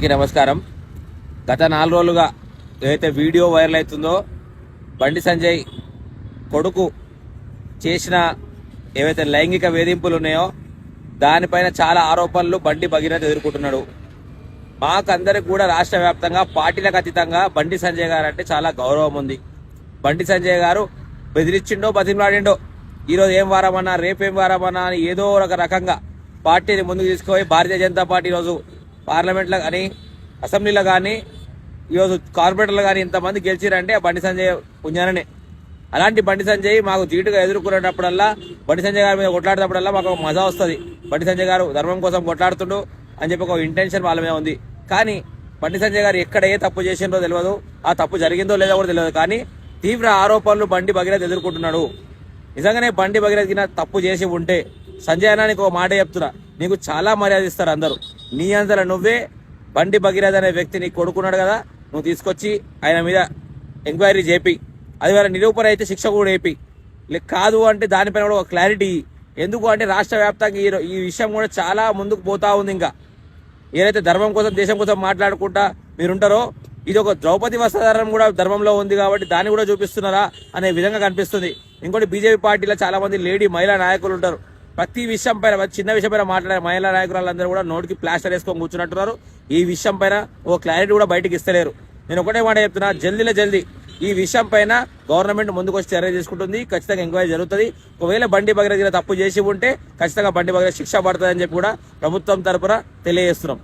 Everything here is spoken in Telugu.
నమస్కారం. గత 4 రోజులుగా ఏదైతే వీడియో వైరల్ అవుతుందో బండి సంజయ్ కొడుకు చేసిన ఏవైతే లైంగిక వేధింపులు ఉన్నాయో దానిపైన చాలా ఆరోపణలు బండి భగీరథ ఎదుర్కొంటున్నాడు. మాకందరికి కూడా రాష్ట్ర వ్యాప్తంగా పార్టీలకు అతీతంగా బండి సంజయ్ గారు అంటే చాలా గౌరవం ఉంది. బండి సంజయ్ గారు బెదిరించిండో బతిమలాడిండో ఈరోజు ఏం వారమన్నా రేపేం వారమన్నా అని ఏదో ఒక రకంగా పార్టీని ముందుకు తీసుకుపోయి భారతీయ జనతా పార్టీ ఈరోజు పార్లమెంట్లో కానీ అసెంబ్లీలో కానీ ఈరోజు కార్పొరేటర్లు కానీ ఇంతమంది గెలిచిరంటే బండి సంజయ్ పుణ్యాననే. అలాంటి బండి సంజయ్ మాకు జీటుగా ఎదుర్కొనేటప్పుడల్లా బండి సంజయ్ గారి మీద కొట్లాడేటప్పుడల్లా మాకు ఒక మజా వస్తుంది. బండి సంజయ్ గారు ధర్మం కోసం కొట్లాడుతుండు అని చెప్పి ఒక ఇంటెన్షన్ వాళ్ళ మీద ఉంది. కానీ బండి సంజయ్ గారు ఎక్కడ ఏ తప్పు చేసిందో తెలియదు, ఆ తప్పు జరిగిందో లేదో కూడా తెలియదు. కానీ తీవ్ర ఆరోపణలు బండి భగీరథ ఎదుర్కొంటున్నాడు. నిజంగానే బండి భగీరథ తప్పు చేసి ఉంటే సంజయ్ అన్న నీకు ఒక మాట చెప్తున్నా, నీకు చాలా మర్యాద ఇస్తారు అందరూ. నీ అంతలో నువ్వే బండి భగీరథ అనే వ్యక్తి నీకు కొడుకున్నాడు కదా, నువ్వు తీసుకొచ్చి ఆయన మీద ఎంక్వైరీ చేపి అది వేరే నిరూపణ అయితే శిక్ష కూడా వేపి కాదు అంటే దానిపైన కూడా ఒక క్లారిటీ. ఎందుకు అంటే రాష్ట్ర వ్యాప్తంగా ఈ విషయం కూడా చాలా ముందుకు పోతా ఉంది. ఇంకా ఏదైతే ధర్మం కోసం దేశం కోసం మాట్లాడుకుంటా మీరుంటారో ఇది ఒక ద్రౌపది వస్త్రధారణం కూడా ధర్మంలో ఉంది కాబట్టి దాన్ని కూడా చూపిస్తున్నారా అనే విధంగా కనిపిస్తుంది. ఇంకోటి బీజేపీ పార్టీలో చాలా మంది లేడీ మహిళా నాయకులు ఉంటారు. ప్రతి విషయం పైన చిన్న విషయం పైన మాట్లాడే మహిళా నాయకురాలందరూ కూడా నోటికి ప్లాస్టర్ వేసుకొని కూర్చున్నట్టున్నారు. ఈ విషయం పైన ఓ క్లారిటీ కూడా బయటకు ఇస్తలేరు. నేను ఒకటే మాట చెప్తున్నా, జల్దీ ఈ విషయం పైన గవర్నమెంట్ ముందుకు వచ్చి చర్య తీసుకుంటుంది. ఖచ్చితంగా ఎంక్వైరీ జరుగుతుంది. ఒకవేళ బండి భగీరథ తప్పు చేసి ఉంటే ఖచ్చితంగా బండి భగీరథ శిక్ష పడుతుందని చెప్పి కూడా ప్రభుత్వం తరపున తెలియజేస్తున్నాం.